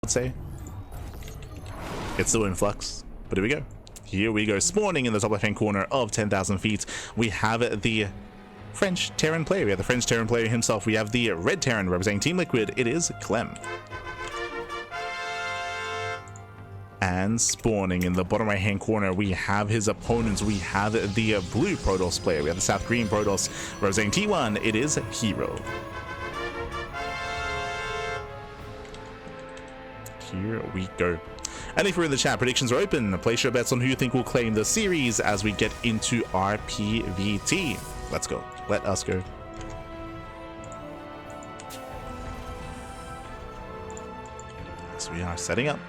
I'd say. It's still in flux, but here we go. Here we go. Spawning in the top left-hand corner of 10,000 feet, we have the French Terran player. We have the French Terran player himself. We have the red Terran representing Team Liquid. It is Clem. And spawning in the bottom right-hand corner, we have his opponents. We have the blue Protoss player. We have the South Korean Protoss representing T1. It is herO. Here we go. And if you're in the chat, predictions are open. Place your bets on who you think will claim the series as we get into our PVT. Let's go. Let us go. So we are setting up.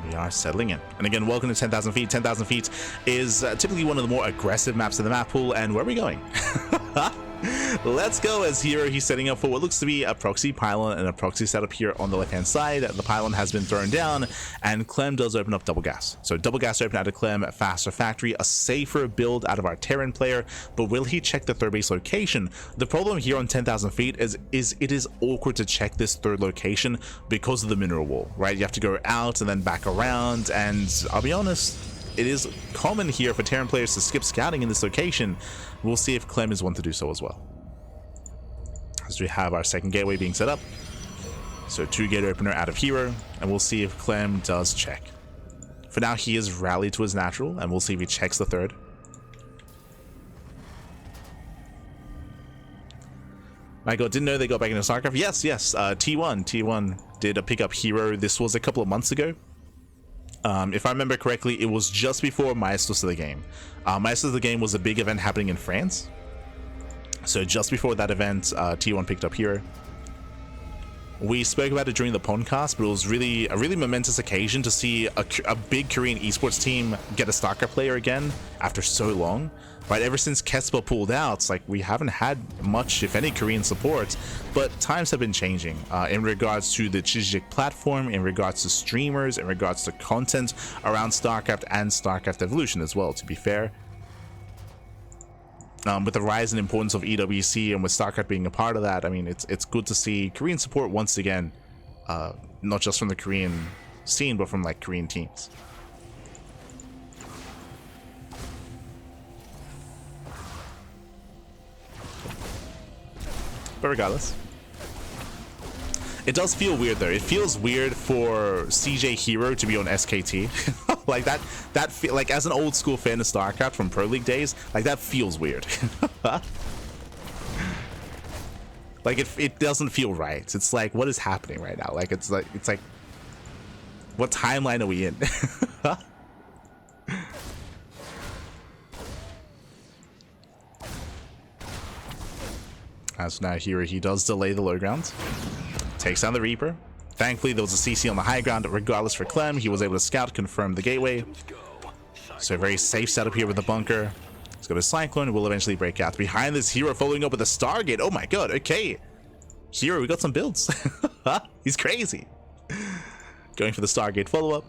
We are settling in. And again, welcome to 10,000 feet. 10,000 feet is typically one of the more aggressive maps in the map pool. And where are we going? Let's go. As here he's setting up for what looks to be a proxy pylon and a proxy setup here on the left hand side. The pylon has been thrown down and Clem does open up double gas. So double gas open out of Clem, faster factory, a safer build out of our Terran player. But will he check the third base location? The problem here on 10,000 feet is it is awkward to check this third location because of the mineral wall, right? You have to go out and then back around, and I'll be honest, it is common here for Terran players to skip scouting in this location. We'll see if Clem is one to do so as well. As we have our second gateway being set up. So 2-gate opener out of herO, and we'll see if Clem does check. For now, he is rallied to his natural, and we'll see if he checks the third. Michael, didn't know they got back into StarCraft. Yes, T1 did pick up herO. This was a couple of months ago. If I remember correctly, it was just before Maestros of the Game. Maestros of the Game was a big event happening in France. So just before that event, T1 picked up herO. We spoke about it during the podcast, but it was really a really momentous occasion to see a big Korean esports team get a StarCraft player again after so long. Right, ever since Kespa pulled out, like, we haven't had much, if any, Korean support, but times have been changing in regards to the Chijik platform, in regards to streamers, in regards to content around StarCraft and StarCraft Evolution as well, to be fair. With the rise in importance of EWC and with StarCraft being a part of that, I mean, it's good to see Korean support once again, not just from the Korean scene, but from, like, Korean teams. But regardless, it does feel weird though. It feels weird for CJ herO to be on SKT. Like that feel like, as an old school fan of StarCraft from Pro League days, like, that feels weird. Like, it doesn't feel right. It's like, what is happening right now? Like, it's like what timeline are we in? As now here, he does delay the low ground, takes down the Reaper. Thankfully, there was a CC on the high ground. Regardless for Clem, he was able to scout, confirm the gateway. So a very safe setup here with the bunker. He's got a Cyclone, will eventually break out. Behind this, herO following up with a Stargate. Oh my god, okay. herO, we got some builds. He's crazy. Going for the Stargate follow-up.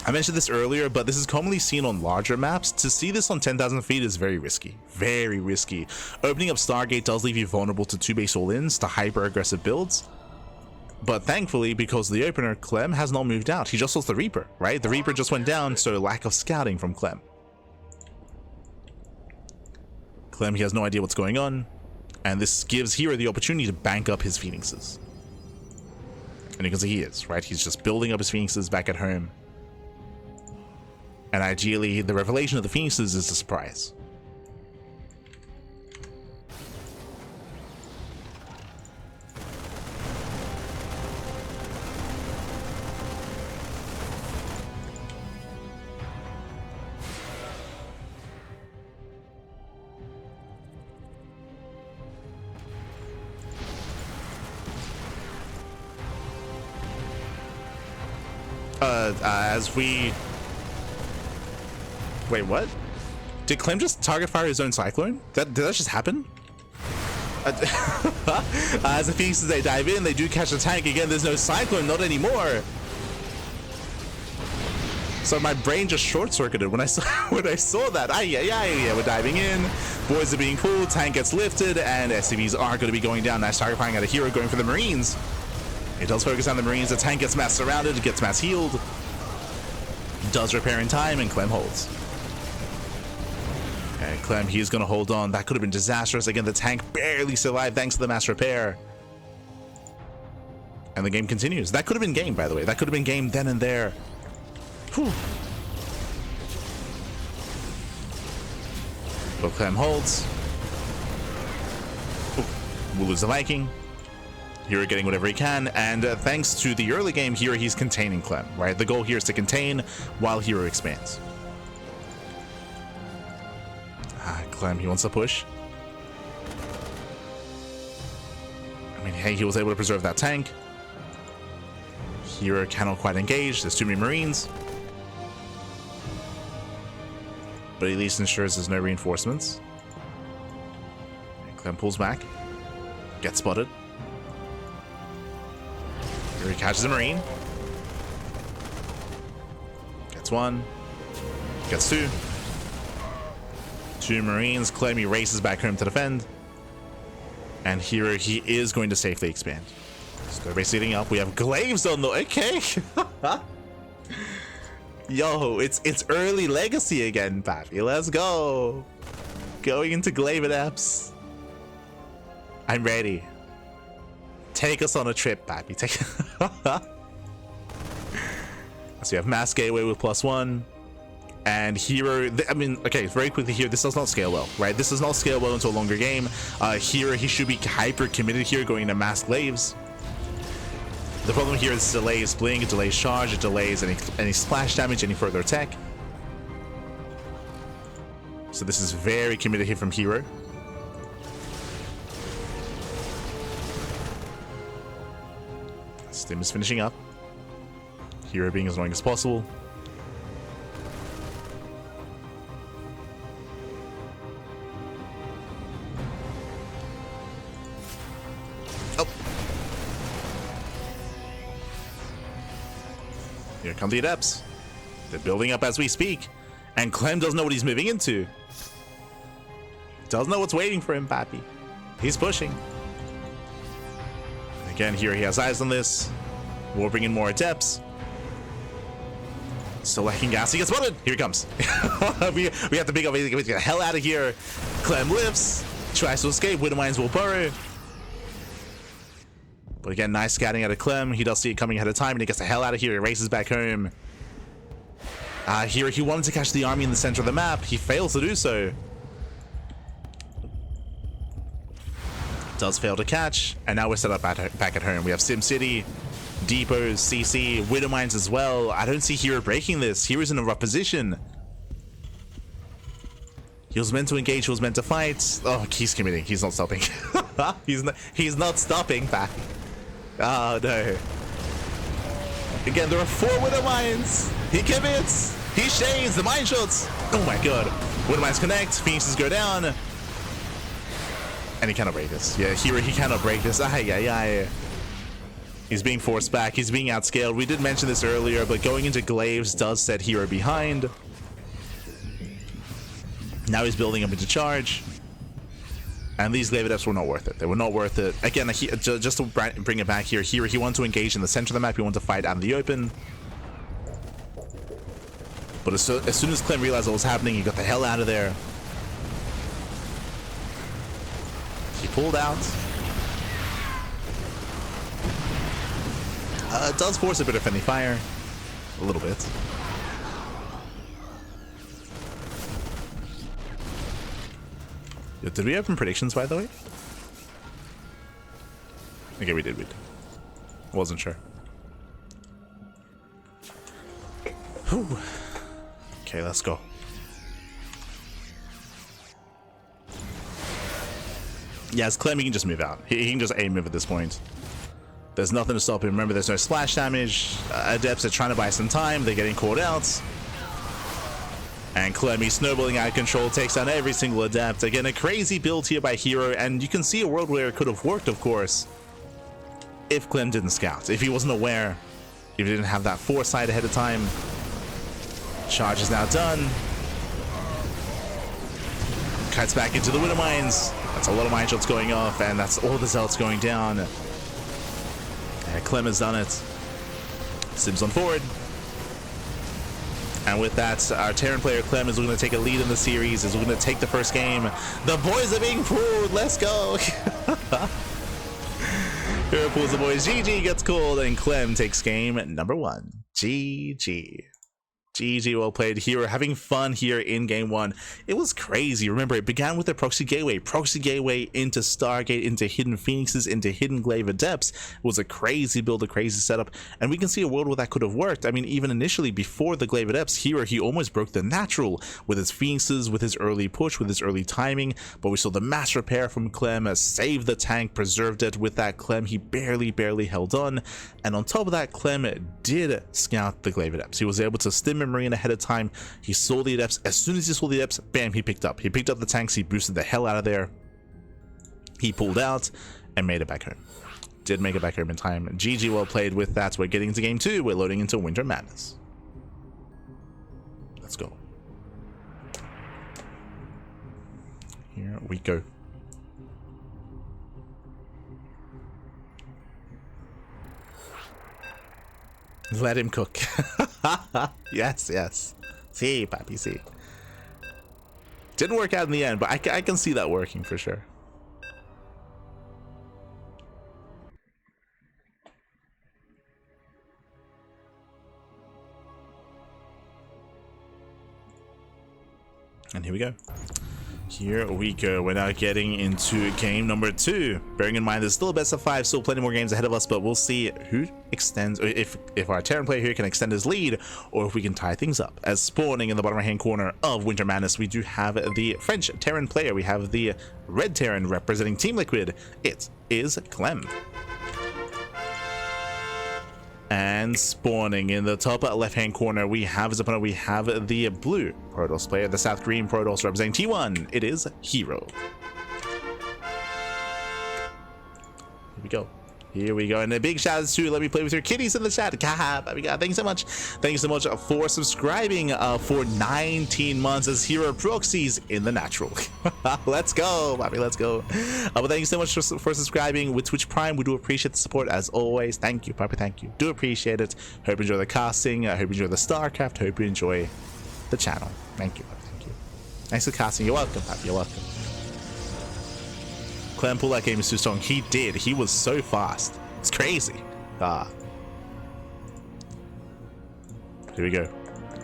I mentioned this earlier, but this is commonly seen on larger maps. To see this on 10,000 feet is very risky. Very risky. Opening up Stargate does leave you vulnerable to 2-base all-ins, to hyper-aggressive builds. But thankfully, because of the opener, Clem has not moved out. He just lost the Reaper, right? The Reaper just went down, so lack of scouting from Clem. Clem, he has no idea what's going on. And this gives herO the opportunity to bank up his Phoenixes. And you can see he is, right? He's just building up his Phoenixes back at home. And ideally, the revelation of the Phoenixes is a surprise. As we... Wait, what? Did Clem just target fire his own Cyclone? Did that just happen? As the Phoenixes, they dive in, they do catch the tank. Again, there's no Cyclone, not anymore. So my brain just short-circuited when I saw that. Yeah, we're diving in. Boys are being pulled, tank gets lifted, and SCVs are going to be going down. Nice target firing out of herO, going for the Marines. It does focus on the Marines. The tank gets mass surrounded, gets mass healed. Does repair in time, and Clem holds. Okay, Clem, he's going to hold on. That could have been disastrous. Again, the tank barely survived thanks to the mass repair. And the game continues. That could have been game, by the way. That could have been game then and there. Whew. But Clem holds. Ooh, we'll lose the Viking. herO getting whatever he can, and thanks to the early game here, he's containing Clem, right? The goal here is to contain while herO expands. Clem, he wants to push. I mean, hey, he was able to preserve that tank. herO cannot quite engage. There's too many Marines. But at least ensures there's no reinforcements. And Clem pulls back. Gets spotted. herO catches a Marine. Gets one. Gets two. Two Marines. Clem, he races back home to defend. And herO, he is going to safely expand. So they're basically hitting up. We have glaives on the... Okay. Yo, it's early legacy again, Pappy. Let's go. Going into glaive and Eps. I'm ready. Take us on a trip, Pappy. Take. So we have mass gateway with +1. And herO, I mean, okay, very quickly here, this does not scale well, right? This does not scale well into a longer game. herO, he should be hyper committed here going into mass glaives. The problem here is delays blink, it delays charge, it delays any splash damage, any further attack. So this is very committed here from herO. Stim is finishing up. herO being as annoying as possible. Here come the adepts. They're building up as we speak. And Clem doesn't know what he's moving into. Doesn't know what's waiting for him, Pappy. He's pushing. Again, here he has eyes on this. We'll bring in more adepts. Still lacking gas. He gets spotted. Here he comes. we have to pick up. We get the hell out of here. Clem lifts. Tries to escape. Widowmines will burrow. But again, nice scouting out of Clem. He does see it coming ahead of time, and he gets the hell out of here. He races back home. Here, he wanted to catch the army in the center of the map. He fails to do so. Does fail to catch, and now we're set up back at home. We have Sim City, depots, CC, Widowmines as well. I don't see herO breaking this. herO's in a rough position. He was meant to engage, he was meant to fight. Oh, he's committing. He's not stopping. He's not stopping back. Oh no. Again, there are 4 Widowmines. He commits. He shades the mine shots. Oh my god. Widowmines connect. Phoenixes go down. And he cannot break this. Yeah, herO, he cannot break this. He's being forced back. He's being outscaled. We did mention this earlier, but going into glaives does set herO behind. Now he's building up into charge. And these glaive adepts were not worth it. They were not worth it. Again, just to bring it back here, he wanted to engage in the center of the map. He wanted to fight out in the open. But as soon as Clem realized what was happening, he got the hell out of there. He pulled out. It does force a bit of friendly fire. A little bit. Did we open predictions, by the way? Okay, we did. Wasn't sure. Whew. Okay, let's go. Yeah, as Clem, he can just move out. He can just A-move at this point. There's nothing to stop him. Remember, there's no splash damage. Adepts are trying to buy some time. They're getting caught out. And Clem, he's snowballing out of control, takes down every single adept. Again, a crazy build here by herO, and you can see a world where it could have worked, of course, if Clem didn't scout, if he wasn't aware, if he didn't have that foresight ahead of time. Charge is now done. Cuts back into the Widowmines. That's a lot of mine shots going off, and that's all the zealots going down. Clem has done it. Sims on forward. And with that, our Terran player Clem is going to take a lead in the series. Is going to take the first game. The boys are being fooled. Let's go. herO pulls the boys. GG gets called, and Clem takes game number 1. GG. GG, well played. herO having fun here in game 1. It was crazy. Remember, it began with a proxy gateway into Stargate, into Hidden Phoenixes, into Hidden Glaive Adepts. It was a crazy build, a crazy setup, and we can see a world where that could have worked. I mean, even initially, before the Glaive Adepts, herO, he almost broke the natural with his Phoenixes, with his early push, with his early timing, but we saw the mass repair from Clem, saved the tank, preserved it. With that, Clem, he barely held on, and on top of that, Clem did scout the Glaive Adepts. He was able to stim a Marine ahead of time. He saw the Adepts. As soon as he saw the Adepts, bam, he picked up the tanks. He boosted the hell out of there. He pulled out and made it back home. Did make it back home in time. GG, well played. With that, we're getting into game 2. We're loading into Winter Madness. Let's go. Here we go. Let him cook. Yes. See, papi, see. Didn't work out in the end, but I can see that working for sure. And here we go. Here we go. We're now getting into game number 2. Bearing in mind, there's still a best of 5, still plenty more games ahead of us, but we'll see who extends, or if our Terran player here can extend his lead, or if we can tie things up. As spawning in the bottom right hand corner of Winter Madness, we do have the French Terran player. We have the red Terran representing Team Liquid. It is Clem. And spawning in the top left hand corner, we have his opponent. We have the blue Protoss player, the South Green Protoss representing T1. It is herO. Here we go. And a big shout out to Let Me Play With Your Kitties in the chat. God, thank you so much. Thank you so much for subscribing for 19 months as herO proxies in the natural. Let's go, Bobby. Let's go. But thank you so much for subscribing with Twitch Prime. We do appreciate the support as always. Thank you, Papa. Thank you. Do appreciate it. Hope you enjoy the casting. I hope you enjoy the StarCraft. Hope you enjoy the channel. Thank you, Papa. Thank you. Thanks for casting. You're welcome, Papa. You're welcome. Clem pulled that game is too strong. He did. He was so fast. It's crazy. Here we go.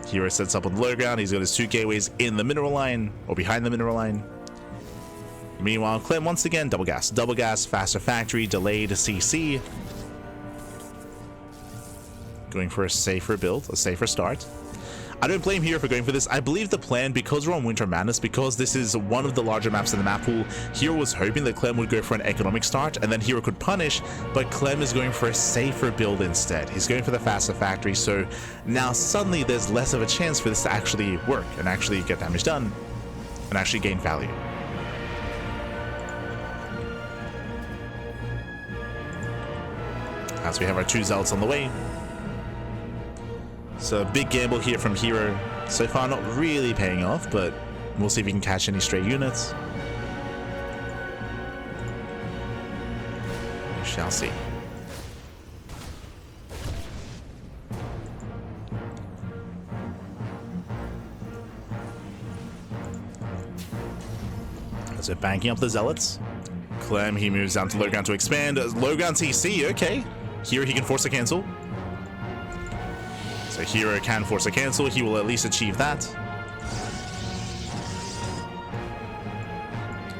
herO sets up on the low ground. He's got his 2 gateways in the mineral line, or behind the mineral line. Meanwhile, Clem once again, double gas, faster factory, delayed CC. Going for a safer build, a safer start. I don't blame herO for going for this. I believe the plan, because we're on Winter Madness, because this is one of the larger maps in the map pool, herO was hoping that Clem would go for an economic start and then herO could punish, but Clem is going for a safer build instead. He's going for the faster factory, so now suddenly there's less of a chance for this to actually work and actually get damage done and actually gain value. As we have our 2 zealots on the way. So big gamble here from herO. So far not really paying off, but we'll see if we can catch any stray units. We shall see. So banking up the zealots. Clem, he moves down to low ground to expand. Low ground TC, okay. Here he can force a cancel. So herO can force a cancel. He will at least achieve that.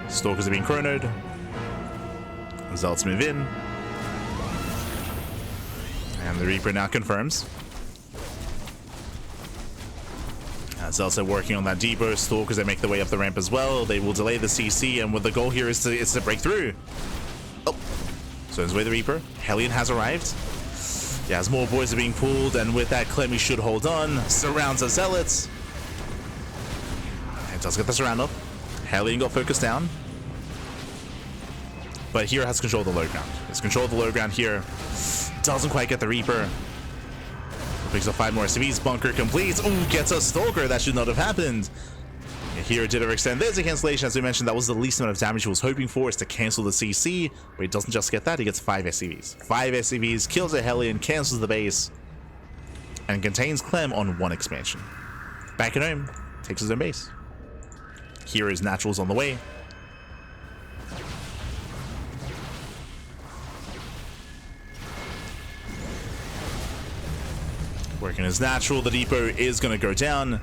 Stalkers are being chronoed. Zealots move in. And the Reaper now confirms. Zealots are working on that depot. Stalkers, they make their way up the ramp as well. They will delay the CC, and what the goal here is to break through. Oh, so his way the Reaper. Hellion has arrived. Yeah, as more boys are being pulled, and with that, Clem should hold on. Surrounds the Zealots. It does get the surround up. Hellion got focused down. But herO has control of the low ground. Has control of the low ground here. Doesn't quite get the Reaper. Picks up 5 more SCVs. Bunker completes. Ooh, gets a Stalker. That should not have happened. Here did overextend. There's a cancellation. As we mentioned, that was the least amount of damage he was hoping for, is to cancel the CC. But he doesn't just get that, he gets 5 SCVs. 5 SCVs, kills a Hellion, cancels the base, and contains Clem on 1 expansion. Back at home, takes his own base. Hero's naturals on the way. Working his natural, the depot is going to go down.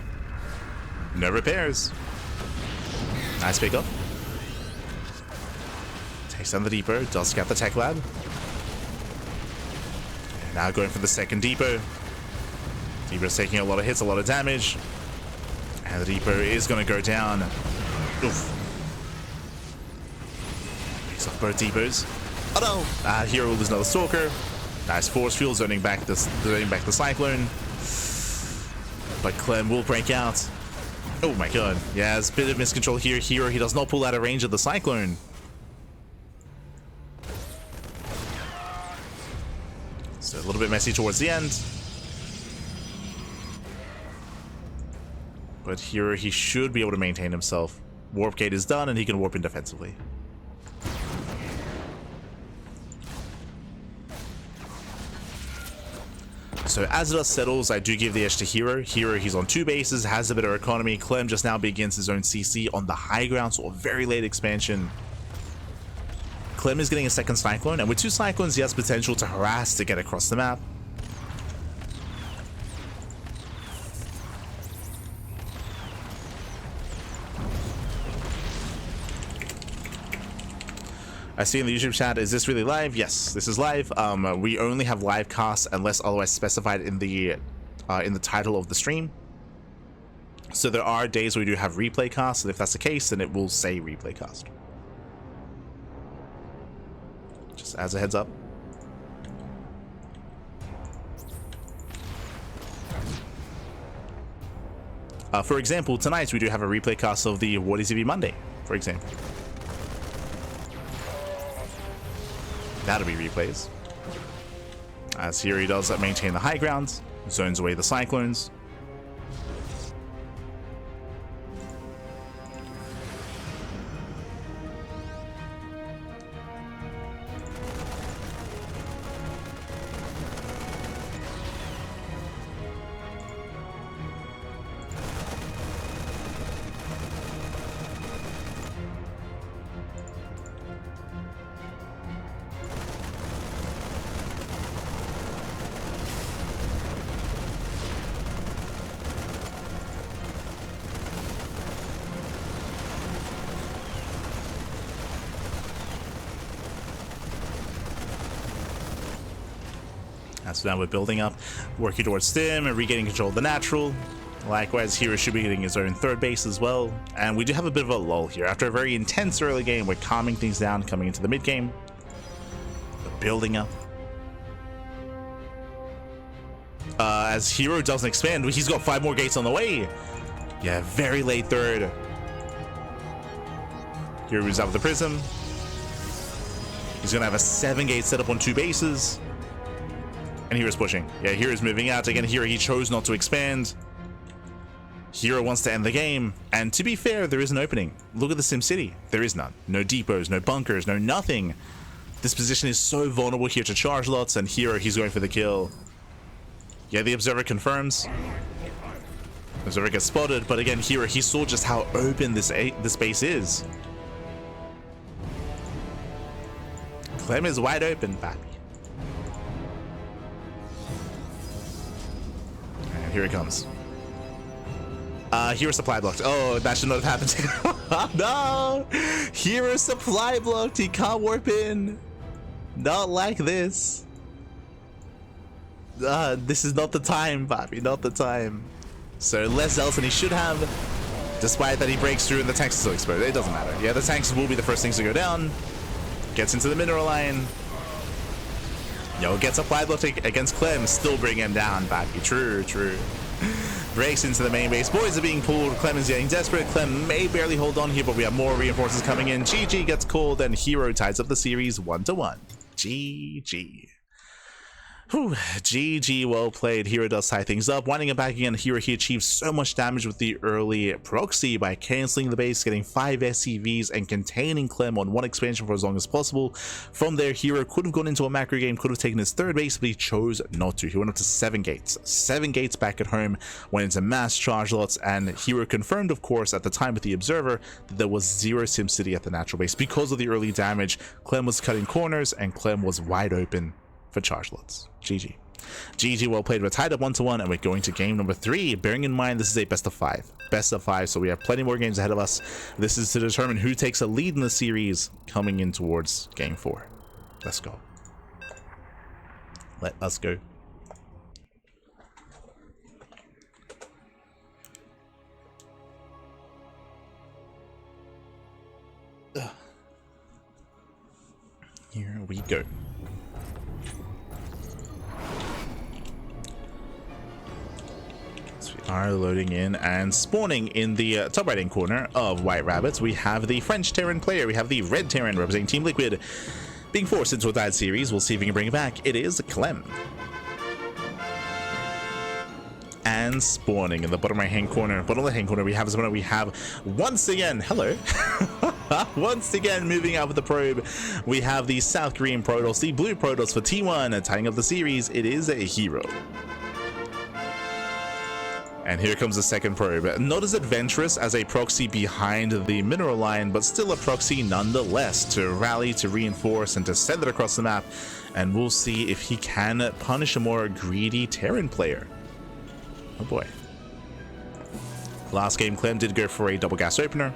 No repairs. Nice pickup. Takes down the depot, does scout the tech lab. And now going for the second depot. Depot's taking a lot of hits, a lot of damage. And the depot is going to go down. Oof. Picks off both depots. Oh no! Hero will lose another Stalker. Nice force field, zoning back the Cyclone. But Clem will break out. Oh my god. Yeah, there's a bit of miscontrol here. Hero, he does not pull out of range of the Cyclone. So a little bit messy towards the end. But Hero, he should be able to maintain himself. Warp gate is done and he can warp in defensively. So as the dust settles, I do give the edge to Hero. Hero, he's on 2 bases, has a bit of economy. Clem just now begins his own CC on the high ground, so a very late expansion. Clem is getting a second Cyclone, and with 2 Cyclones, he has potential to harass to get across the map. I see in the YouTube chat, is this really live? Yes, this is live. We only have live casts unless otherwise specified in the title of the stream. So there are days where we do have replay casts, and if that's the case, then it will say replay cast. Just as a heads up. For example, tonight we do have a replay cast of the What is TV Monday, for example. That'll be replays. As here he does maintain the high ground, zones away the Cyclones. So now we're building up, working towards Stim and regaining control of the natural. Likewise, Hero should be getting his own 3rd base as well. And we do have a bit of a lull here. After a very intense early game, we're calming things down coming into the mid game. We're building up. As Hero doesn't expand, he's got 5 more gates on the way. Yeah, very late 3rd. Hero moves out with the Prism. He's going to have a 7 gate set up on 2 bases. And Hero's pushing. Yeah, Hero's moving out. Again, Hero, he chose not to expand. Hero wants to end the game. And to be fair, there is an opening. Look at the Sim City. There is none. No depots, no bunkers, no nothing. This position is so vulnerable here to charge lots. And Hero, he's going for the kill. Yeah, the Observer confirms. Observer gets spotted. But again, Hero, he saw just how open this base is. Clem is wide open, baby. Here it comes. Hero supply blocked. Oh, that should not have happened. No! Hero supply blocked. He can't warp in. Not like this. This is not the time, Bobby. Not the time. So less else than he should have. Despite that he breaks through and the tanks are still exposed. It doesn't matter. Yeah, the tanks will be the first things to go down. Gets into the mineral line. Yo, gets supply blocked against Clem, still bring him down, Bobby. True, true. Breaks into the main base. Boys are being pulled. Clem is getting desperate. Clem may barely hold on here, but we have more reinforcements coming in. GG gets called, and Hero ties up the series 1-1. GG. Whew, GG, well played. herO does tie things up. Winding it back again, herO, he achieves so much damage with the early proxy by cancelling the base, getting 5 SCVs, and containing Clem on one expansion for as long as possible. From there, herO could have gone into a macro game, could have taken his third base, but he chose not to. He went up to 7 gates. 7 gates back at home, went into mass charge lots, and herO confirmed, of course, at the time with the Observer, that there was 0 SimCity at the natural base. Because of the early damage, Clem was cutting corners, and Clem was wide open for charge lots. GG. GG, well played. We're tied up 1-1, and we're going to game number 3. Bearing in mind this is a best of 5. Best of 5, so we have plenty more games ahead of us. This is to determine who takes a lead in the series coming in towards game 4. Let's go. Let us go. Here we go. Are loading in and spawning in the top right hand corner of White Rabbits. We have the French Terran player. We have the Red Terran representing Team Liquid. Being forced into a bad series, we'll see if we can bring it back. It is Clem. And spawning in the bottom right hand corner. Bottom left hand corner, we have this one. We have once again, hello. Once again, moving out with the probe, we have the South Korean Protoss, the Blue Protoss for T1, tying up the series. It is a herO. And here comes the second probe. Not as adventurous as a proxy behind the mineral line, but still a proxy nonetheless, to rally, to reinforce, and to send it across the map. And we'll see if he can punish a more greedy Terran player. Oh boy. Last game, Clem did go for a double gas opener.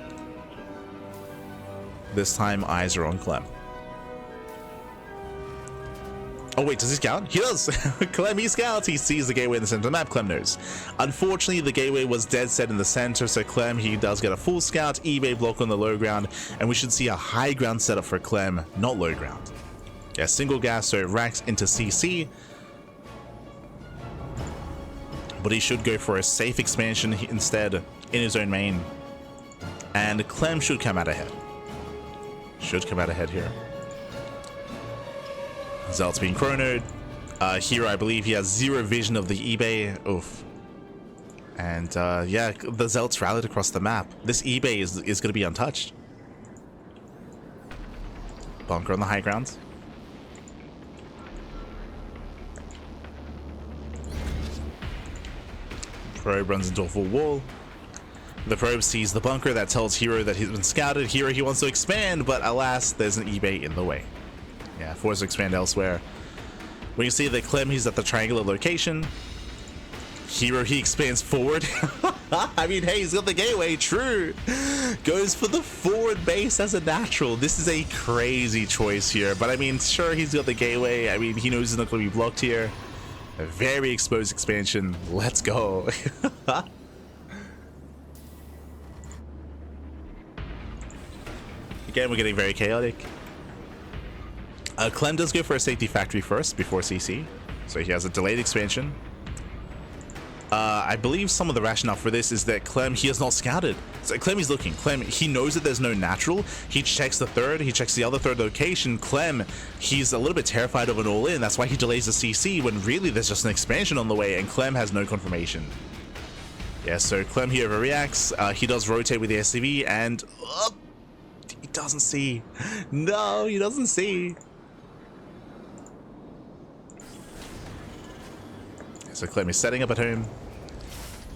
This time, eyes are on Clem. Oh wait, does he scout? He does! Clem, he scouts. He sees the gateway in the center of the map. Clem knows. Unfortunately, the gateway was dead set in the center, so Clem, he does get a full scout, eBay block on the low ground, and we should see a high ground setup for Clem, not low ground. Yeah, single gas, so it racks into CC. But he should go for a safe expansion instead in his own main. And Clem should come out ahead. Should come out ahead here. Zelt's being chronoed. herO, I believe he has 0 vision of the eBay. Oof. And yeah, the Zelt's rallied across the map. This eBay is going to be untouched. Bunker on the high ground. Probe runs into a full wall. The probe sees the bunker. That tells herO that he's been scouted. herO, he wants to expand, but alas, there's an eBay in the way. Yeah, forced to expand elsewhere. We can see that Clem, he's at the triangular location. herO, he expands forward. I mean, hey, he's got the gateway, true. Goes for the forward base as a natural. This is a crazy choice here, but I mean, sure, he's got the gateway. I mean, he knows he's not going to be blocked here. A very exposed expansion. Let's go. Again, we're getting very chaotic. Clem does go for a safety factory first before CC, so he has a delayed expansion. I believe some of the rationale for this is that Clem, he has not scouted. So Clem is looking. Clem, he knows that there's no natural. He checks the third. He checks the other third location. Clem, he's a little bit terrified of an all-in. That's why he delays the CC when really there's just an expansion on the way, and Clem has no confirmation. Yeah, so Clem here overreacts. He does rotate with the SCV, and he doesn't see. No, he doesn't see. So Clem is setting up at home,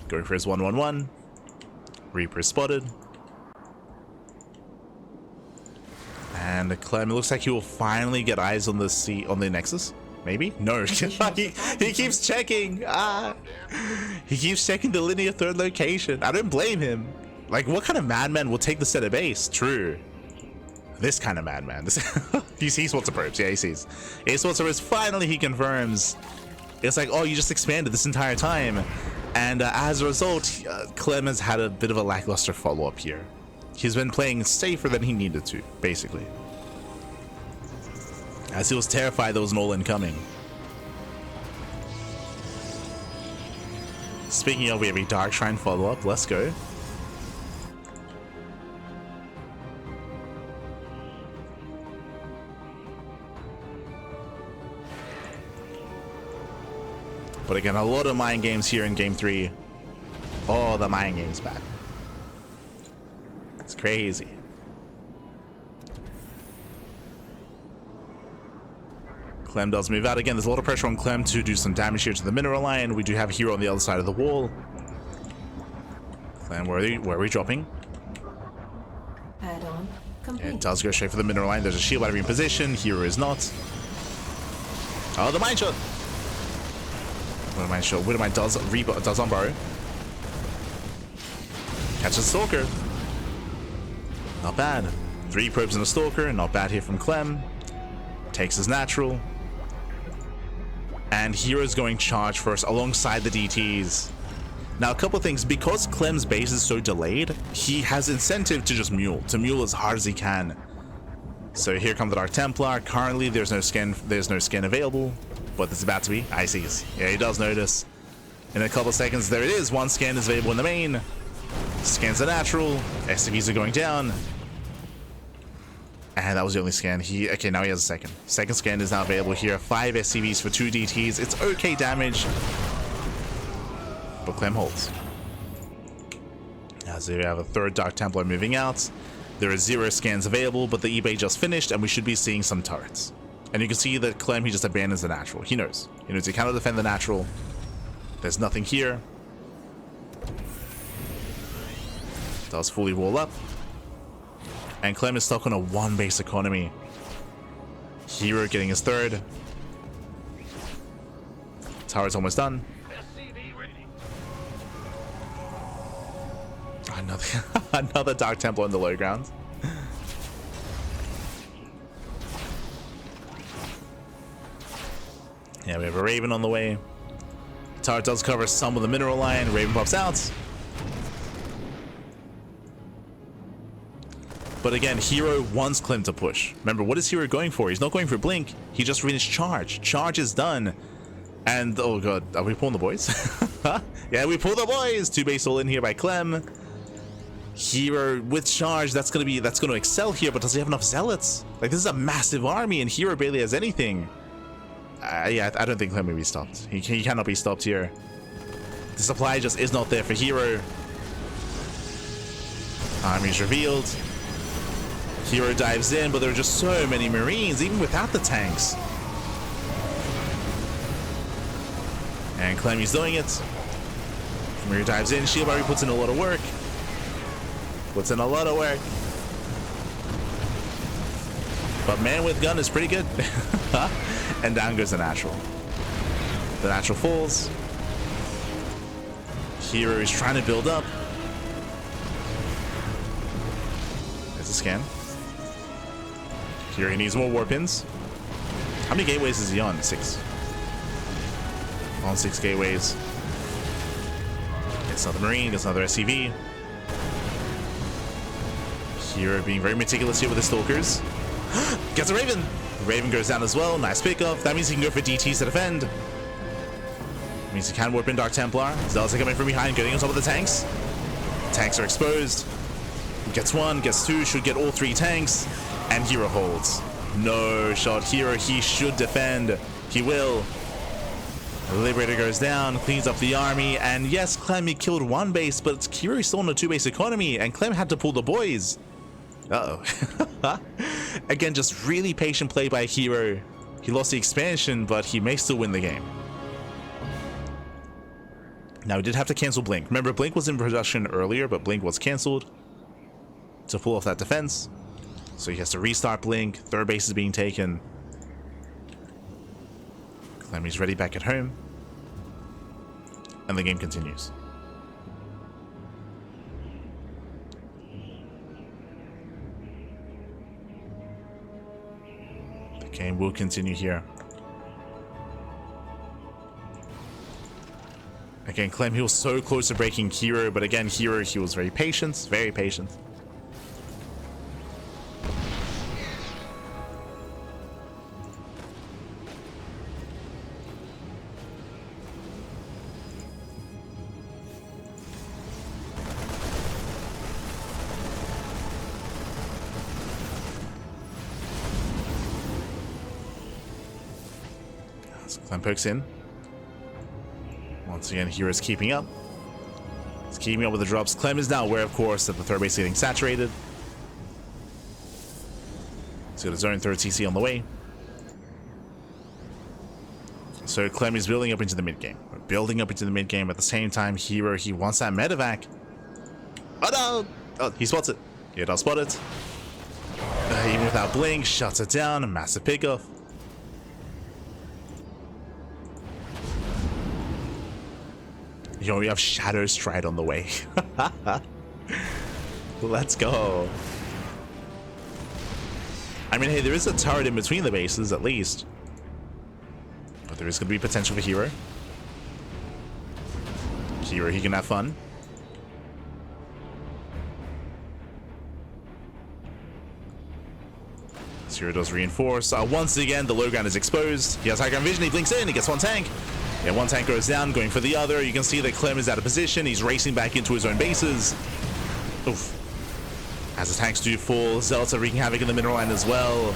going for his 1-1-1. Reaper is spotted. And Clem, it looks like he will finally get eyes on the Nexus. Maybe? No. he keeps checking. He keeps checking the linear third location. I don't blame him. Like, what kind of madman will take the center base? True. This kind of madman. He sees what's a probes. Yeah, he sees. He what's a probes. Finally, he confirms. It's like, oh, you just expanded this entire time. And as a result, Clem has had a bit of a lackluster follow-up here. He's been playing safer than he needed to, basically. As he was terrified there was an all-in coming. Speaking of, we have a Dark Shrine follow-up. Let's go. But again, a lot of mind games here in game 3. All the mind games back. It's crazy. Clem does move out again. There's a lot of pressure on Clem to do some damage here to the mineral line. We do have herO on the other side of the wall. Clem, where are we dropping? Add-on complete. It does go straight for the mineral line. There's a shield battery in position. herO is not. Oh, the mine shot. Widowmine shot. Widowmine does unburrow. Catches Stalker. Not bad. 3 probes and a Stalker. Not bad here from Clem. Takes his natural. And hero's going charge first alongside the DTs. Now, a couple things. Because Clem's base is so delayed, he has incentive to just mule. To mule as hard as he can. So here comes the Dark Templar. Currently, there's no skin available. But there's about to be. I see. Yeah, he does notice. In a couple seconds, there it is. 1 scan is available in the main. Scans are natural. SCVs are going down. And that was the only scan. Okay, now he has a second. Second scan is now available here. 5 SCVs for 2 DTs. It's okay damage. But Clem holds. As we have a 3rd Dark Templar moving out. There are 0 scans available, but the eBay just finished, and we should be seeing some turrets. And you can see that Clem, he just abandons the natural. He knows. He knows he cannot defend the natural. There's nothing here. Does fully wall up. And Clem is stuck on a 1 base economy. herO getting his 3rd. Tower's almost done. Another Dark Templar on the low ground. Yeah, we have a Raven on the way. Tower does cover some of the mineral line. Raven pops out. But again, herO wants Clem to push. Remember, what is herO going for? He's not going for Blink. He just finished Charge. Charge is done. And, oh god, are we pulling the boys? Yeah, we pull the boys! 2 base all in here by Clem. herO with Charge, that's gonna excel here, but does he have enough Zealots? Like, this is a massive army, and herO barely has anything. Yeah, I don't think Clem will be stopped. He cannot be stopped here. The supply just is not there for herO. Army's revealed. herO dives in, but there are just so many Marines, even without the tanks. And Clem is doing it. herO dives in. Shield Barry puts in a lot of work. But man with gun is pretty good. And down goes the natural. The natural falls. herO is trying to build up. There's a scan. Here he needs more warpins. How many gateways is he on? 6. On 6 gateways. Gets another Marine, gets another SCV. herO being very meticulous here with the Stalkers. Gets a Raven! Raven goes down as well. Nice pickup. That means he can go for DTs to defend. Means he can warp in Dark Templar. Zealots are coming from behind, getting on top of the tanks. Tanks are exposed. Gets 1, gets 2, should get all 3 tanks. And herO holds. No shot herO. He should defend. He will. The Liberator goes down, cleans up the army, and yes, Clem, he killed 1 base, but herO still on a 2 base economy, and Clem had to pull the boys. Uh-oh. Again, just really patient play by herO. He lost the expansion, but he may still win the game. Now, he did have to cancel Blink. Remember, Blink was in production earlier, but Blink was canceled to pull off that defense. So he has to restart Blink. 3rd base is being taken. Clemmy's ready back at home. And the game continues. The game will continue here. Again, Clem, he was so close to breaking herO, but again, herO, he was very patient, very patient. Clem pokes in. Once again, hero's keeping up. He's keeping up with the drops. Clem is now aware, of course, that the third base is getting saturated. He's got his own third CC on the way. So Clem is building up into the mid game. Building up into the mid game. At the same time, herO, he wants that medevac. Oh no! Oh, he spots it. He does spot it. Even without blink, shuts it down. A massive pickoff. Yo, we have Shadow Stride on the way. Let's go. I mean, hey, there is a turret in between the bases, at least. But there is going to be potential for herO. herO, he can have fun. herO does reinforce. Once again, the low ground is exposed. He has high ground vision. He blinks in. He gets one tank. Yeah, one tank goes down, going for the other. You can see that Clem is out of position. He's racing back into his own bases. Oof. As the tanks do fall, Zealots are wreaking havoc in the mineral line as well.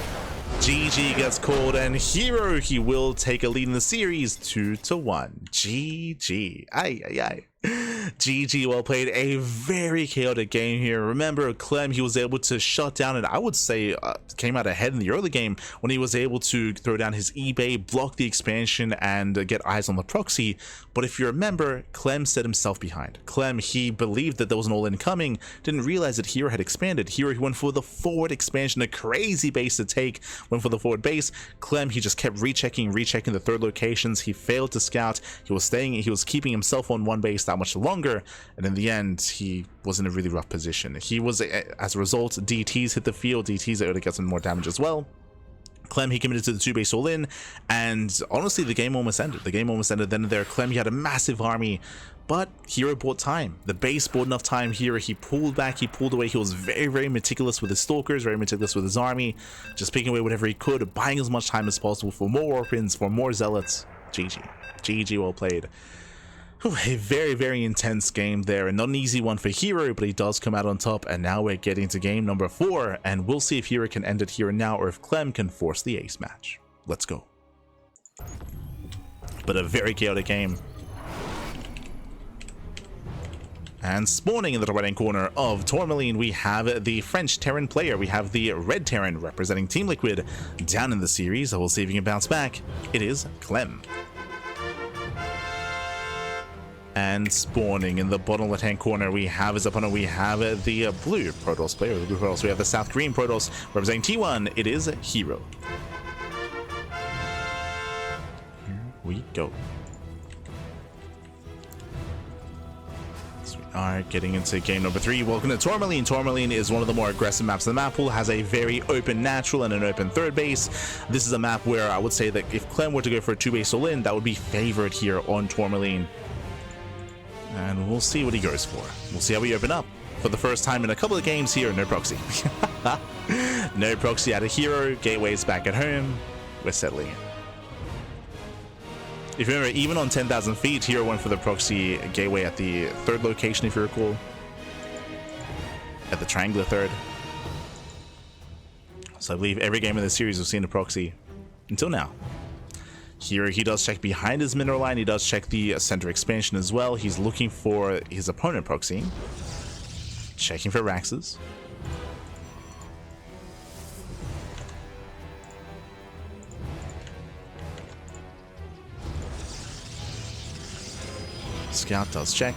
GG gets called, and herO, he will take a lead in the series 2-1. GG. Aye, aye, aye. GG, well played. A very chaotic game here. Remember, Clem, he was able to shut down, and I would say came out ahead in the early game when he was able to throw down his eBay, block the expansion, and get eyes on the proxy. But if you remember, Clem set himself behind. Clem, he believed that there was an all-in coming, didn't realize that herO had expanded. herO, he went for the forward expansion, a crazy base to take, went for the forward base. Clem, he just kept rechecking the third locations. He failed to scout. He was keeping himself on one base that much longer, and in the end, he was in a really rough position. He was, as a result, DTs hit the field. DTs are able to get some more damage as well. Clem, he committed to the two base all in, and honestly, the game almost ended. The game almost ended then and there. Clem, he had a massive army, but herO bought time. The base bought enough time here. He pulled back, he pulled away. He was very, very meticulous with his stalkers, very meticulous with his army, just picking away whatever he could, buying as much time as possible for more orphans, for more zealots. GG. GG, well played. A very, very intense game there, and not an easy one for herO, but he does come out on top, and now we're getting to game number 4, and we'll see if herO can end it here now, or if Clem can force the ace match. Let's go. But a very chaotic game. And spawning in the right-hand corner of Tourmaline, we have the French Terran player. We have the Red Terran representing Team Liquid down in the series. We'll see if he can bounce back. It is Clem. And spawning in the bottom left-hand corner, we have his opponent. We have the blue Protoss player. The blue Protoss. We have the South Green Protoss representing T1. It is herO. Here we go. So we are getting into game number 3. Welcome to Tourmaline. Tourmaline is one of the more aggressive maps in the map pool. Has a very open natural and an open third base. This is a map where I would say that if Clem were to go for a 2-base all-in, that would be favored here on Tourmaline. And we'll see what he goes for. We'll see how we open up. For the first time in a couple of games here, no proxy. No proxy out of herO. Gateways back at home. We're settling in. If you remember, even on 10,000 feet, herO went for the proxy gateway at the third location, if you recall. At the triangular third. So I believe every game in this series we've seen a proxy until now. Here he does check behind his mineral line. He does check the center expansion as well. He's looking for his opponent proxy. Checking for Raxes. Scout does check.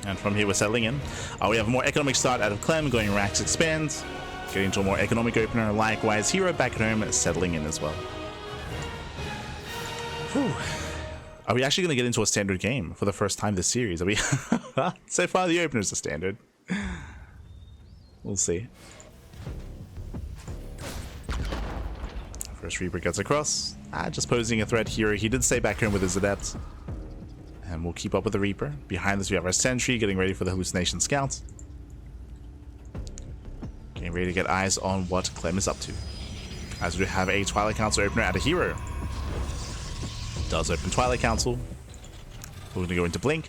And from here we're settling in. We have a more economic start out of Clem, going Rax expands, getting to a more economic opener. Likewise, herO back at home, settling in as well. Whew. Are we actually going to get into a standard game for the first time this series? Are we? So far, the openers are standard. We'll see. First Reaper gets across. Just posing a threat here. He did stay back home with his Adept. And we'll keep up with the Reaper. Behind us we have our Sentry getting ready for the Hallucination Scout. Getting ready to get eyes on what Clem is up to. As we have a Twilight Council opener at a herO. Does open Twilight Council. We're going to go into Blink.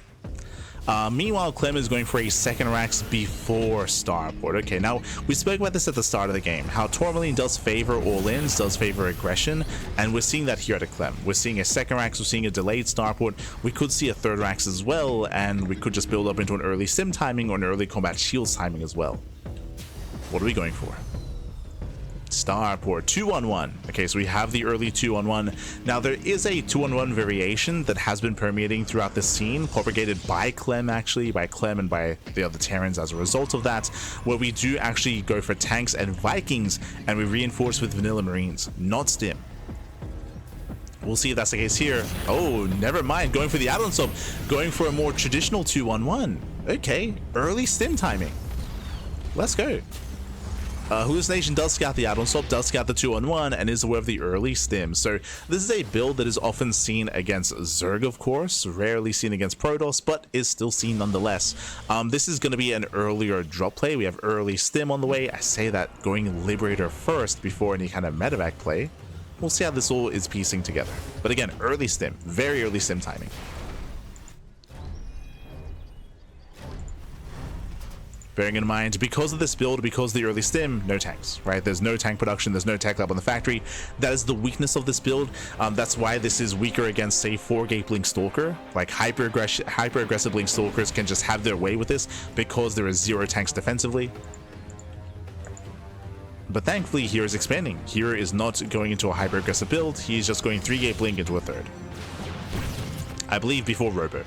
Meanwhile, Clem is going for a second Rax before Starport. Okay, now we spoke about this at the start of the game, how Tourmaline does favor all-ins, does favor aggression, and we're seeing that here at a Clem. We're seeing a second Rax, we're seeing a delayed Starport, we could see a third Rax as well, and we could just build up into an early sim timing or an early combat shields timing as well. What are we going for? Starport 2-on-1. Okay, so we have the early 2-on-1. Now there is a 2-on-1 variation that has been permeating throughout the scene, propagated by Clem actually, by Clem and by the other Terrans as a result of that, where we do actually go for tanks and Vikings and we reinforce with vanilla Marines, not Stim. We'll see if that's the case here. Oh, never mind, going for the add-on sub, going for a more traditional 2-on-1. Okay, early Stim timing. Let's go. Hallucination does scout the add-on swap, does scout the 2-on-1, and is aware of the early Stim. So this is a build that is often seen against Zerg, of course, rarely seen against Protoss, but is still seen nonetheless. This is going to be an earlier drop play. We have early Stim on the way. I say that going Liberator first before any kind of medevac play. We'll see how this all is piecing together. But again, early Stim, very early Stim timing. Bearing in mind, because of this build, because of the early Stim, no tanks, right? There's no tank production, there's no tech lab on the factory. That is the weakness of this build. That's why this is weaker against, say, 4-gate Blink Stalker. Like, hyper-aggressive Blink Stalkers can just have their way with this because there is 0 tanks defensively. But thankfully, here is expanding. Here is not going into a hyper-aggressive build. He's just going 3-gate Blink into a 3rd. I believe before Robo.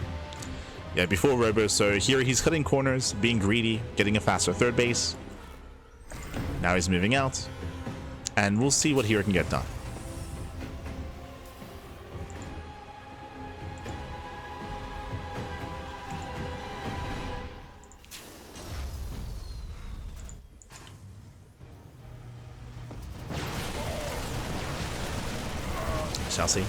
Yeah, before Robo, so here he's cutting corners, being greedy, getting a faster 3rd base. Now he's moving out, and we'll see what here can get done. Shall see.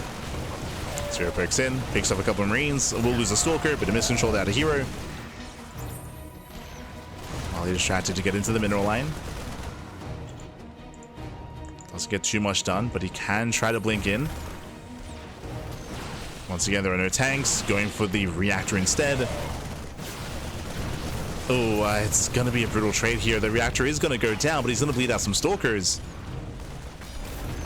Zero perks in, picks up a couple of Marines. We'll lose a Stalker, but a miscontrol out of herO. While he's distracted to get into the mineral line. Doesn't get too much done, but he can try to blink in. Once again, there are no tanks. Going for the reactor instead. Oh, it's going to be a brutal trade here. The reactor is going to go down, but he's going to bleed out some Stalkers.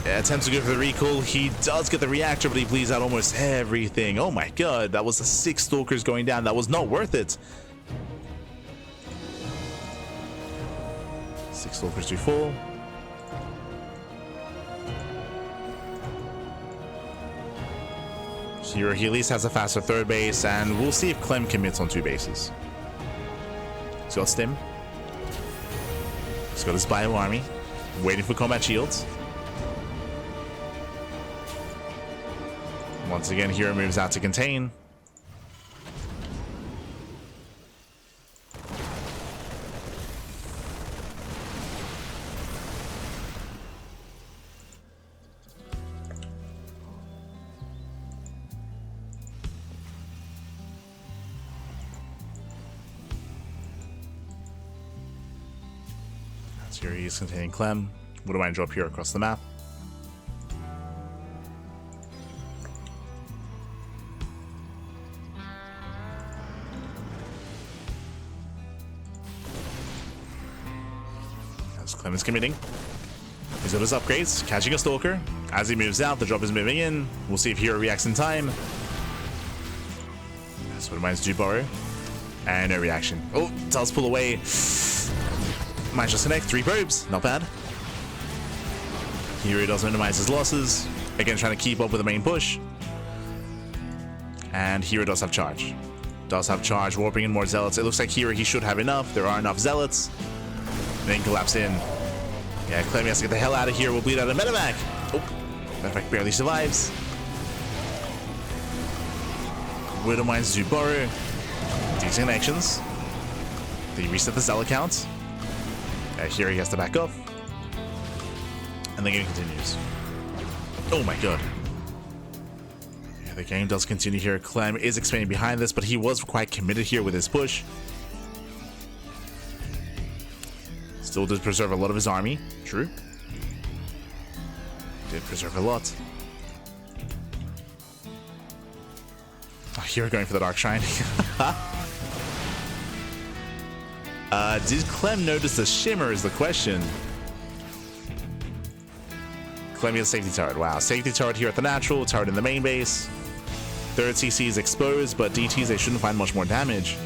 Attempts to go for the recall. He does get the reactor, but he bleeds out almost everything. Oh my god, that was the 6 Stalkers going down. That was not worth it. 6 Stalkers do fall. Here he at least has a faster 3rd base, and we'll see if Clem commits on 2 bases. He's got Stim. He's got his bio army, waiting for combat shields. Once again, herO moves out to contain. So here he is containing Clem. What do I drop here across the map? Clem is committing. He's got his upgrades, catching a Stalker. As he moves out, the drop is moving in. We'll see if herO reacts in time. That's what reminds Duborrow. And no reaction. Oh, does pull away. Might just connect. 3 probes. Not bad. herO does minimize his losses. Again, trying to keep up with the main push. And herO does have charge. Does have charge, warping in more Zealots. It looks like herO, he should have enough. There are enough Zealots. Then collapse in. Yeah, Clem has to get the hell out of here. We'll bleed out a medevac. Oh, medevac barely survives. Widow mines Duborrow. Decent connections. They reset the Zealot count. Here he has to back off. And the game continues. Oh my god. Yeah, the game does continue here. Clem is expanding behind this, but he was quite committed here with his push. Still did preserve a lot of his army. True. Did preserve a lot. Oh, here going for the Dark Shrine. Did Clem notice the shimmer is the question. Clem has safety turret. Wow, safety turret here at the natural, turret in the main base. Third CC is exposed, but DTs, they shouldn't find much more damage.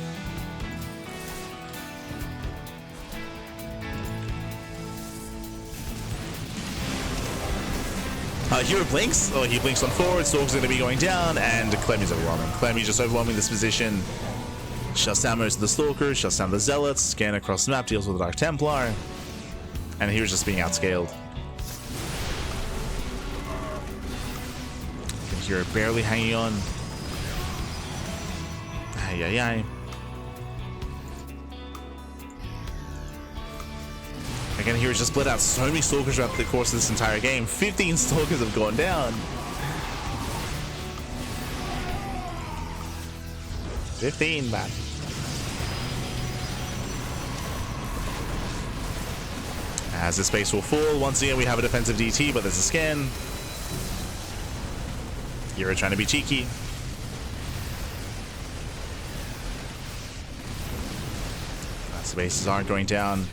Hero blinks. Oh, he blinks on forward. Stalker's going to be going down, and Clem is overwhelming. Clem is just overwhelming this position. Shuts down most of the Stalkers, shuts down the Zealots, scan across the map, deals with the Dark Templar, and he was just being outscaled. You can hear it barely hanging on. Ay, ay, ay. Again, here is just split out so many Stalkers throughout the course of this entire game. 15 Stalkers have gone down. 15 back. As the space will fall, once again we have a defensive DT, but there's a scan. Hero trying to be cheeky. Spaces aren't going down.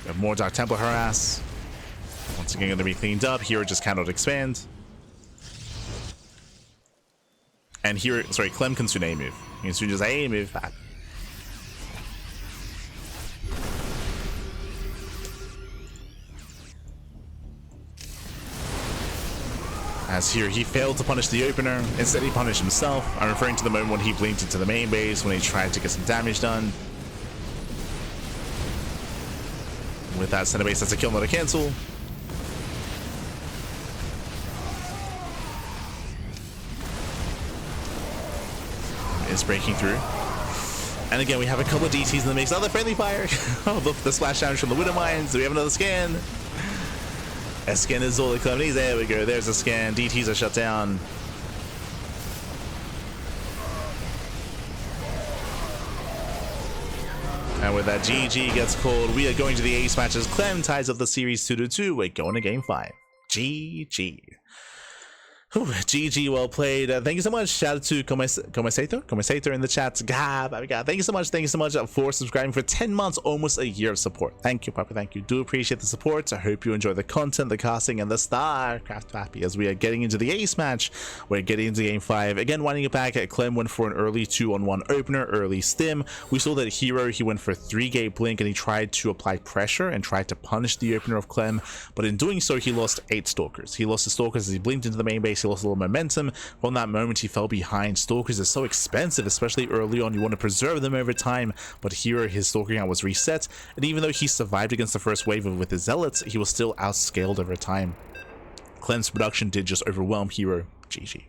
We have more Dark Templar harass. Once again going to be cleaned up. Hero just cannot expand. And here, sorry, Clem can soon A move. He can soon just A move back. As here, he failed to punish the opener. Instead, he punished himself. I'm referring to the moment when he blinked into the main base, when he tried to get some damage done. With that center base, that's a kill, not a cancel. Is breaking through. And again, we have a couple of DTs in the mix. Another friendly fire. Oh, the splash damage from the Widow Mines. Do we have another scan? A scan is all the Clem needs. There we go. There's a scan. DTs are shut down. And with that, GG gets called. We are going to the ace matches. Clem ties up the series 2-2. We're going to game 5. GG. Whew, GG, well played. Thank you so much. Shout out to Commensator in the chat. God, thank you so much for subscribing for 10 months, almost a year of support. Thank you, Papa. Thank you. Do appreciate the support. I hope you enjoy the content, the casting, and the StarCraft happy as we are getting into the ace match. We're getting into game 5. Again, winding it back, Clem went for an early 2-on-1 opener, early stim. We saw that Hero, he went for 3-gate blink, and he tried to apply pressure and tried to punish the opener of Clem. But in doing so, he lost 8 Stalkers. He lost the Stalkers as he blinked into the main base. He lost a little momentum. From that moment, he fell behind. Stalkers are so expensive, especially early on. You want to preserve them over time, but here his Stalker count was reset, and even though he survived against the first wave with the Zealots, he was still outscaled over time. Clem's production did just overwhelm Hero. GG.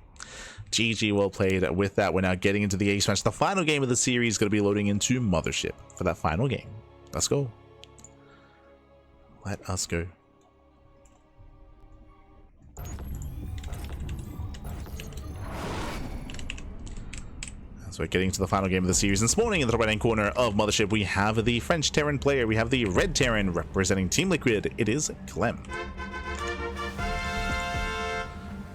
GG, well played. With that, we're now getting into the ace match. The final game of the series is going to be loading into Mothership for that final game. Let's go. Let us go. So we're getting to the final game of the series. This morning in the right-hand corner of Mothership, we have the French Terran player. We have the Red Terran representing Team Liquid. It is Clem.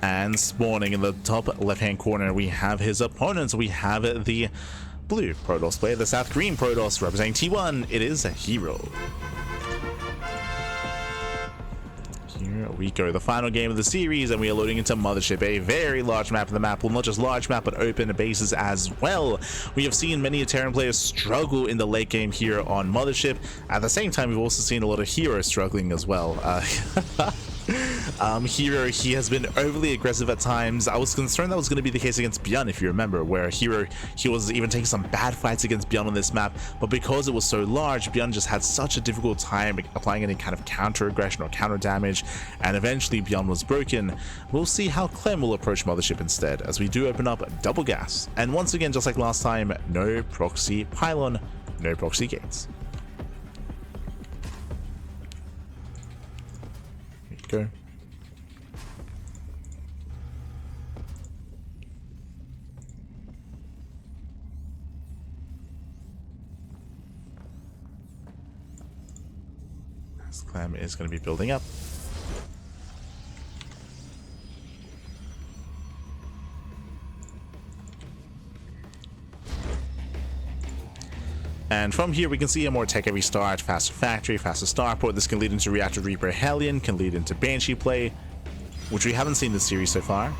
And spawning in the top left-hand corner, we have his opponents. We have the Blue Protoss player, the South Green Protoss representing T1. It is herO. Here we go, the final game of the series, and we are loading into Mothership, a very large map of the map. Well, not just large map, but open bases as well. We have seen many Terran players struggle in the late game here on Mothership. At the same time, we've also seen a lot of heroes struggling as well. herO, he has been overly aggressive at times. I was concerned that was going to be the case against Bjorn, if you remember, where herO, he was even taking some bad fights against Bjorn on this map, but because it was so large, Bjorn just had such a difficult time applying any kind of counter aggression or counter damage, and eventually Bjorn was broken. We'll see how Clem will approach Mothership instead, as we do open up double gas, and once again, just like last time, no proxy pylon, no proxy gates. Go. Clem is going to be building up. And from here, we can see a more tech-heavy start, faster factory, faster starport. This can lead into Reactor Reaper Hellion, can lead into Banshee play, which we haven't seen this series so far.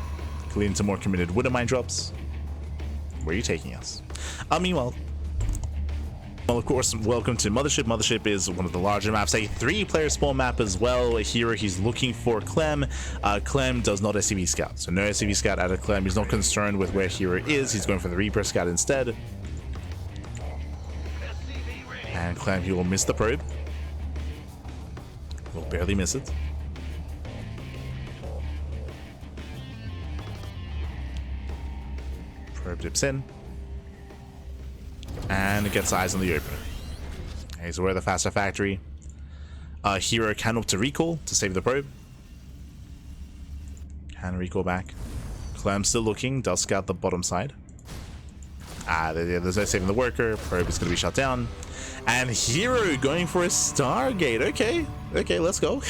Can lead into more committed Widowmine drops. Where are you taking us? Meanwhile, well, of course, welcome to Mothership. Mothership is one of the larger maps, a 3-player spawn map as well. Here he's looking for Clem. Clem does not SCV scout, so no SCV scout out of Clem. He's not concerned with where Hero is. He's going for the Reaper scout instead. And Clem, he will miss the probe. Will barely miss it. Probe dips in. And it gets eyes on the opener. He's aware of the faster factory. Hero can opt to recall to save the probe. Can recall back. Clem still looking, does scout the bottom side. There's no saving the worker. Probe is going to be shut down. And Hero going for a Stargate. Okay, let's go.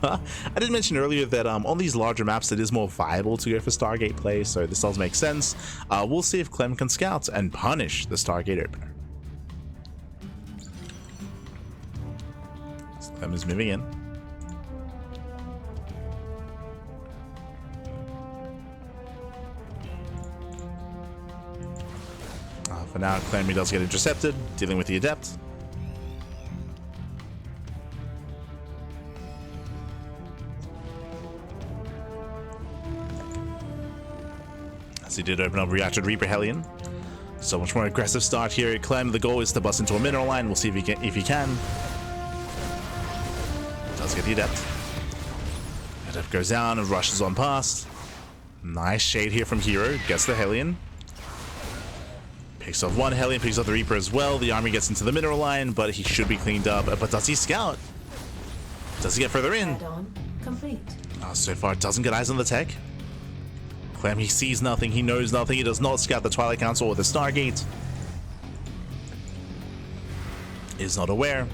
I did mention earlier that on these larger maps it is more viable to go for Stargate play, so this does make sense. We'll see if Clem can scout and punish the Stargate opener. So Clem is moving in. For now, Clem does get intercepted, dealing with the Adept. As he did open up Reactor Reaper Hellion. So much more aggressive start here at Clem. The goal is to bust into a mineral line. We'll see if he can. Does get the Adept. Adept goes down and rushes on past. Nice shade here from Hero. Gets the Hellion. Picks off one Hellion, picks off the Reaper as well. The army gets into the mineral line, but he should be cleaned up. But does he scout? Does he get further in? Complete. So far, doesn't get eyes on the tech. Clem, he sees nothing, he knows nothing. He does not scout the Twilight Council or the Stargate. Is not aware.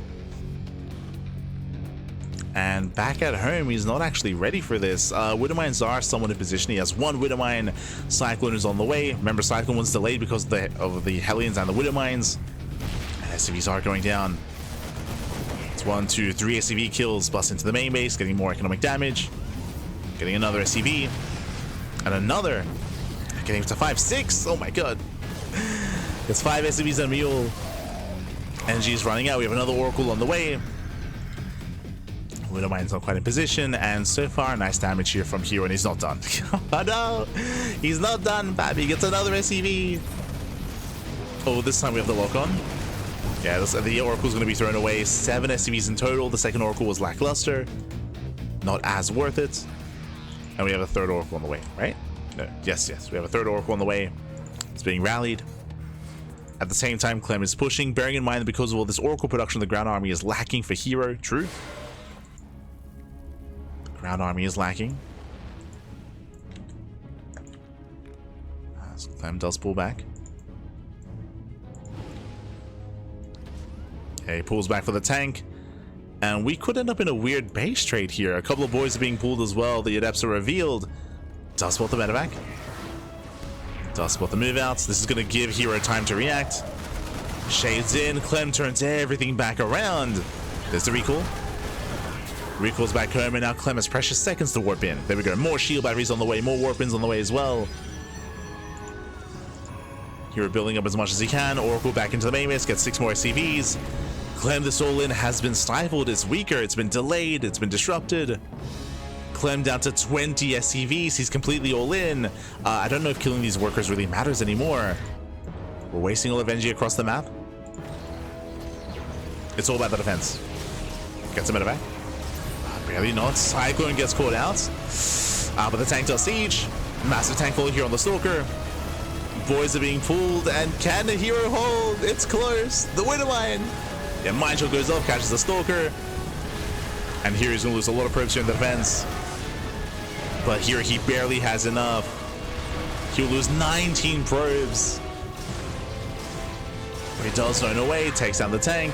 And back at home, he's not actually ready for this. Widowmines are somewhat in position. He has one Widowmine. Cyclone is on the way. Remember, Cyclone was delayed because of the Hellions and the Widowmines. And SCVs are going down. It's 1, 2, 3 SCV kills. Bust into the main base, getting more economic damage. Getting another SCV. And another. Getting up to 5, 6. Oh my god. It's 5 SCVs and a mule. Energy is running out. We have another Oracle on the way. Widowmine's not quite in position, and so far, nice damage here from Hero, and he's not done. Oh no! He's not done! Babby gets another SCV! Oh, this time we have the lock-on. Yeah, the Oracle's going to be thrown away. 7 SCVs in total. The second Oracle was lackluster. Not as worth it. And we have a third Oracle on the way, right? No. Yes. We have a third Oracle on the way. It's being rallied. At the same time, Clem is pushing, bearing in mind that because of all this Oracle production, the ground army is lacking for Hero. True. Ground army is lacking. As Clem does pull back. Okay, he pulls back for the tank. And we could end up in a weird base trade here. A couple of boys are being pulled as well. The Adepts are revealed. Does spot the medevac. Does spot the move outs. This is going to give Hero time to react. Shades in. Clem turns everything back around. There's the recall. Recalls back home, and now Clem has precious seconds to warp in. There we go. More shield batteries on the way, more warp-ins on the way as well. Hero building up as much as he can. Oracle back into the main base, gets 6 more SCVs. Clem, this all-in has been stifled. It's weaker, it's been delayed, it's been disrupted. Clem down to 20 SCVs. He's completely all in. I don't know if killing these workers really matters anymore. We're wasting all of energy across the map. It's all about the defense. Gets a medevac. Barely not. Cyclone gets caught out. But the tank does siege. Massive tank fall here on the Stalker. Boys are being pulled, and can the Hero hold? It's close. The Widowmine. Yeah, Mine Shot goes off, catches the Stalker. And Hero's gonna lose a lot of probes here in the defense. But here he barely has enough. He'll lose 19 probes. But he does run away, takes down the tank.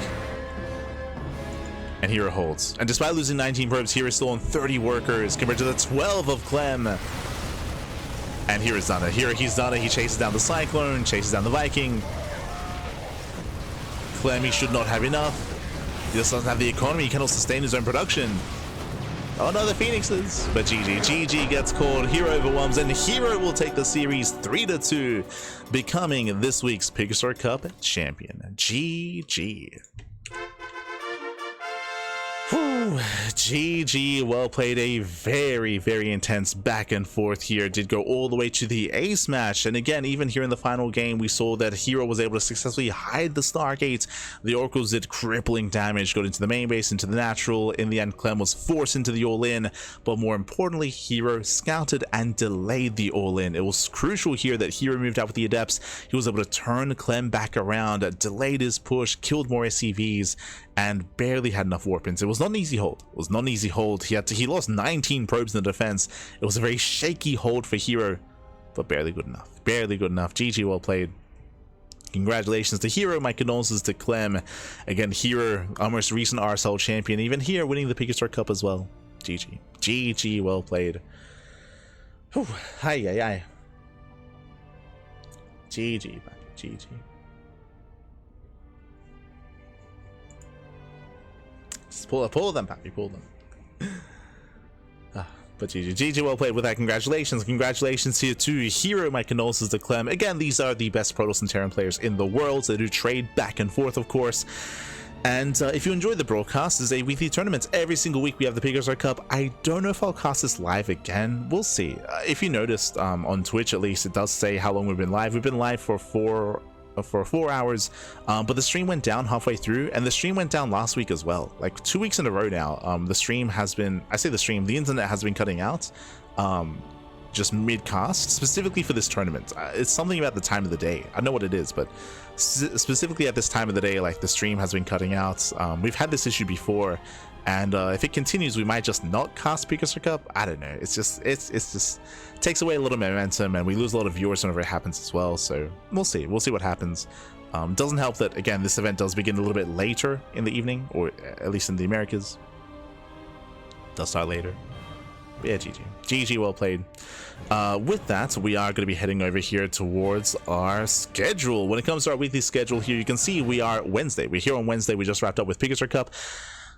And herO holds. And despite losing 19 probes, herO is still on 30 workers compared to the 12 of Clem. And hero's done it. He's done it. He chases down the Cyclone, chases down the Viking. Clem, he should not have enough. He just doesn't have the economy. He cannot sustain his own production. Oh no, the Phoenixes. But GG gets called. herO overwhelms, and herO will take the series 3-2, becoming this week's PiGosaur Cup champion. GG. Whew, GG, well played. A very, very intense back and forth here. Did go all the way to the ace match. And again, even here in the final game, we saw that herO was able to successfully hide the Stargate. The Oracles did crippling damage, got into the main base, into the natural. In the end, Clem was forced into the all-in. But more importantly, herO scouted and delayed the all-in. It was crucial here that herO moved out with the Adepts. He was able to turn Clem back around, delayed his push, killed more SCVs, and barely had enough warp-ins. It was not an easy hold. It was not an easy hold. He lost 19 probes in the defense. It was a very shaky hold for herO, but barely good enough. Barely good enough. GG, well played. Congratulations to herO. My condolences to Clem. Again, herO, our most recent RSL champion. Even here, winning the PiGosaur Cup as well. GG. GG, well played. Whew. Hi. GG, man. GG. Pull them, Pappy, pull them. But GG, well played with that. Congratulations here to herO. My condolences to Clem. Again, these are the best Protoss and Terran players in the world, so they do trade back and forth, of course. And if you enjoyed the broadcast, there's a weekly tournament. Every single week we have the PiGosaur Cup. I don't know if I'll cast this live again. We'll see. If you noticed, on Twitch at least, it does say how long we've been live. We've been live for 4 hours, but the stream went down halfway through, and the stream went down last week as well, like 2 weeks in a row now. The stream has been, the internet has been cutting out just mid-cast, specifically for this tournament. It's something about the time of the day. I don't know what it is, but specifically at this time of the day, like, the stream has been cutting out. We've had this issue before, and if it continues, we might just not cast PiGosaur Cup. I don't know. It's just takes away a little momentum, and we lose a lot of viewers whenever it happens as well. So we'll see what happens. Doesn't help that, again, this event does begin a little bit later in the evening, or at least in the Americas. Does start later. But yeah, GG, well played. With that, we are going to be heading over here towards our schedule. When it comes to our weekly schedule here, you can see we are Wednesday. We're here on Wednesday. We just wrapped up with PiGosaur Cup.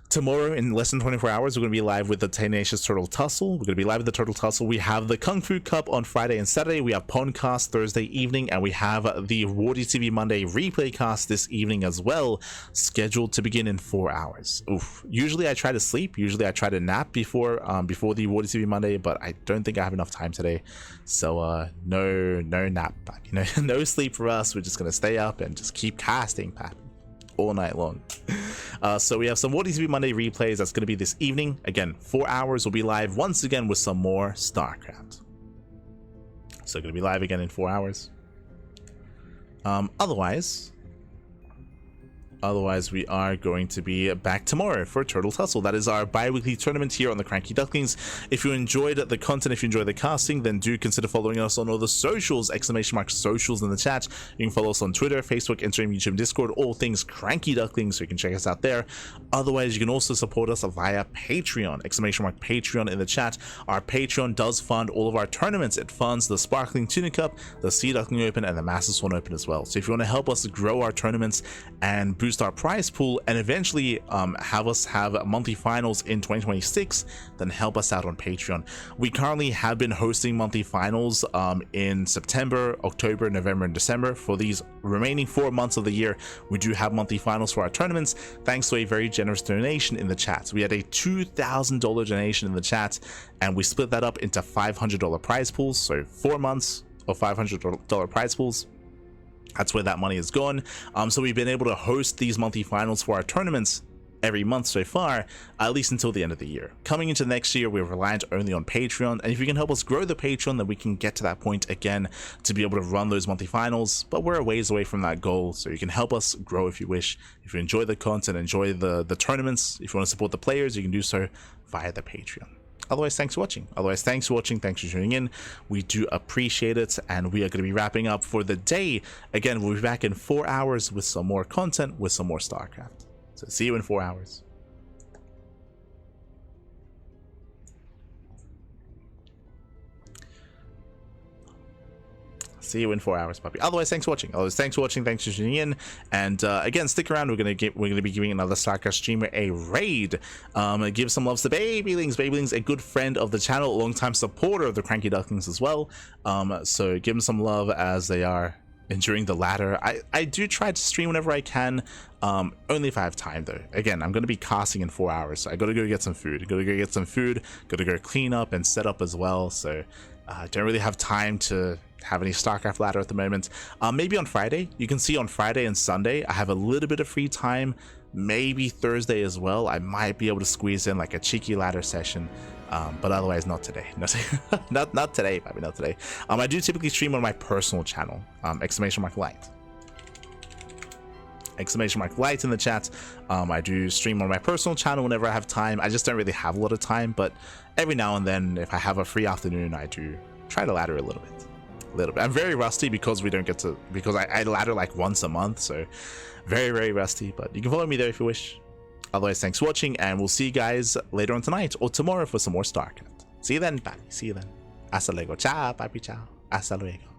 Tomorrow, in less than 24 hours, we're going to be live with the Tenacious Turtle Tussle. We're going to be live with the Turtle Tussle. We have the Kung Fu Cup on Friday and Saturday. We have Pondcast Thursday evening, and we have the Wardy TV Monday replay cast this evening as well, scheduled to begin in 4 hours. Oof. Usually I try to sleep. Usually I try to nap before the Wardy TV Monday, but I don't think I have enough time today. So no nap, no sleep for us. We're just going to stay up and just keep casting, Pat, all night long. So we have some Wardy TV Monday replays. That's going to be this evening. Again, 4 hours. We'll be live once again with some more StarCraft. So going to be live again in 4 hours. Otherwise, we are going to be back tomorrow for Turtle Tussle. That is our bi-weekly tournament here on the Cranky Ducklings. If you enjoyed the content, if you enjoyed the casting, then do consider following us on all the socials, !socials in the chat. You can follow us on Twitter, Facebook, Instagram, YouTube, Discord, all things Cranky Ducklings, so you can check us out there. Otherwise, you can also support us via Patreon, !Patreon in the chat. Our Patreon does fund all of our tournaments. It funds the Sparkling Tuna Cup, the Sea Duckling Open, and the Master Swan Open as well. So if you want to help us grow our tournaments and boost our prize pool, and eventually have us have monthly finals in 2026, then help us out on Patreon. We currently have been hosting monthly finals in September, October, November, and December. For these remaining 4 months of the year, we do have monthly finals for our tournaments, thanks to a very generous donation in the chat. We had a $2,000 donation in the chat, and we split that up into $500 prize pools. So 4 months of $500 prize pools. That's where that money is gone. So we've been able to host these monthly finals for our tournaments every month so far, at least until the end of the year. Coming into next year, we're reliant only on Patreon, and if you can help us grow the Patreon, then we can get to that point again to be able to run those monthly finals. But we're a ways away from that goal, so you can help us grow if you wish. If you enjoy the content, enjoy the tournaments, if you want to support the players, you can do so via the Patreon. Otherwise, thanks for watching. Thanks for tuning in. We do appreciate it, and we are going to be wrapping up for the day. Again, we'll be back in 4 hours with some more content, with some more StarCraft. So see you in 4 hours. See you in 4 hours, puppy. Otherwise, thanks for watching. Thanks for tuning in. And again, stick around. We're gonna be giving another StarCraft streamer a raid. Give some loves to Babylings. Babylings, a good friend of the channel, a long-time supporter of the Cranky Ducklings as well. So give them some love as they are enduring the ladder. I do try to stream whenever I can, only if I have time though. Again, I'm going to be casting in 4 hours, so I gotta go get some food. Gotta go clean up and set up as well, so I don't really have time to have any StarCraft ladder at the moment. Maybe on Friday. You can see on Friday and Sunday I have a little bit of free time. Maybe Thursday as well. I might be able to squeeze in like a cheeky ladder session, but otherwise not today. Not today, probably not today. I do typically stream on my personal channel, !light. !light in the chat. I do stream on my personal channel whenever I have time. I just don't really have a lot of time, but every now and then if I have a free afternoon, I do try to ladder a little bit. I'm very rusty because we don't get to, because I ladder like once a month, so very rusty, but you can follow me there if you wish. Otherwise, thanks for watching, and we'll see you guys later on tonight or tomorrow for some more StarCraft. See you then, papi. See you then. Hasta luego. Ciao, papi. Ciao. Hasta luego.